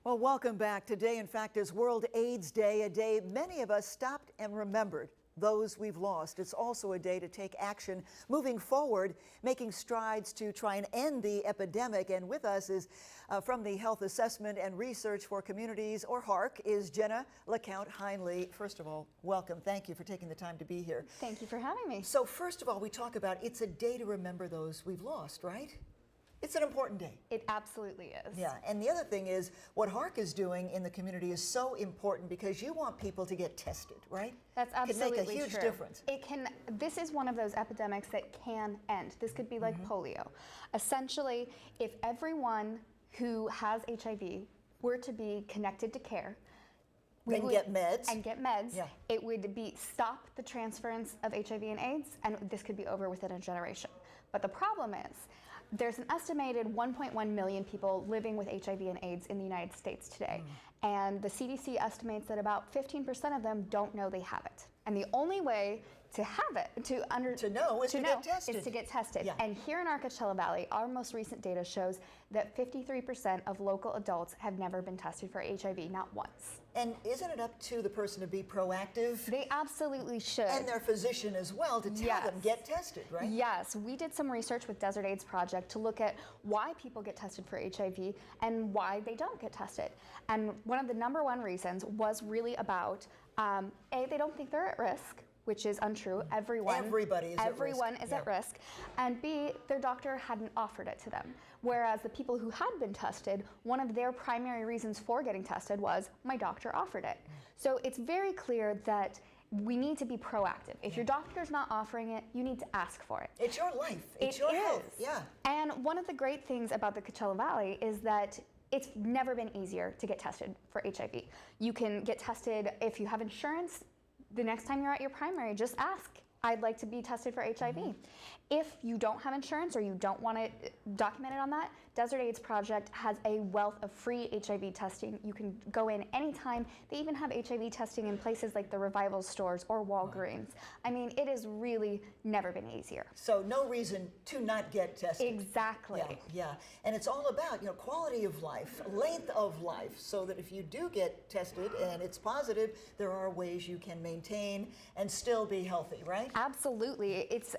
Well, welcome back. Today, in fact, is World AIDS Day, a day many of us stopped and remembered those we've lost. It's also a day to take action moving forward, making strides to try and end the epidemic. And with us is from the Health Assessment and Research for Communities, or HARC, is Jenna LeComte-Hinely. First of all, welcome. Thank you for taking the time to be here. Thank you for having me. So first of all, we talk about it's a day to remember those we've lost, right? It's an important day. It absolutely is. Yeah, and the other thing is what HARC is doing in the community is so important because you want people to get tested, right? That's absolutely true. It can make a huge difference. It can. This is one of those epidemics that can end. This could be like polio. Essentially, if everyone who has HIV were to be connected to care, and get meds. Yeah. It would be stop the transference of HIV and AIDS, and this could be over within a generation. But the problem is, there's an estimated 1.1 million people living with HIV and AIDS in the United States today. And the CDC estimates that about 15% of them don't know they have it. And the only way to have it, to know is to get tested. Yeah. And here in our Coachella Valley, our most recent data shows that 53% of local adults have never been tested for HIV, not once. And isn't it up to the person to be proactive? They absolutely should. And their physician as well to tell them, get tested, right? Yes, we did some research with Desert AIDS Project to look at why people get tested for HIV and why they don't get tested. And one of the #1 reasons was really about, A, they don't think they're at risk, which is untrue. Everybody is at risk. And B, their doctor hadn't offered it to them. Whereas the people who had been tested, one of their primary reasons for getting tested was, my doctor offered it. So it's very clear that we need to be proactive. If your doctor's not offering it, you need to ask for it. It's your life. It's your health. Yeah. And one of the great things about the Coachella Valley is that it's never been easier to get tested for HIV. You can get tested if you have insurance. The next time you're at your primary, just ask, I'd like to be tested for HIV. If you don't have insurance or you don't want it documented on that, Desert AIDS Project has a wealth of free HIV testing. You can go in anytime. They even have HIV testing in places like the Revival stores or Walgreens. I mean, it has really never been easier. So no reason to not get tested. Exactly. Yeah. And it's all about, quality of life, length of life, so that if you do get tested and it's positive, there are ways you can maintain and still be healthy, right? Absolutely. It's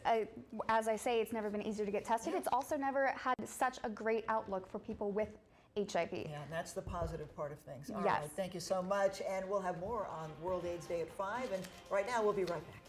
as I say, it's never been easier to get tested. It's also never had such a great outlook for people with HIV. Yeah, and that's the positive part of things. All yes. right, thank you so much. And we'll have more on World AIDS Day at 5. And right now, we'll be right back.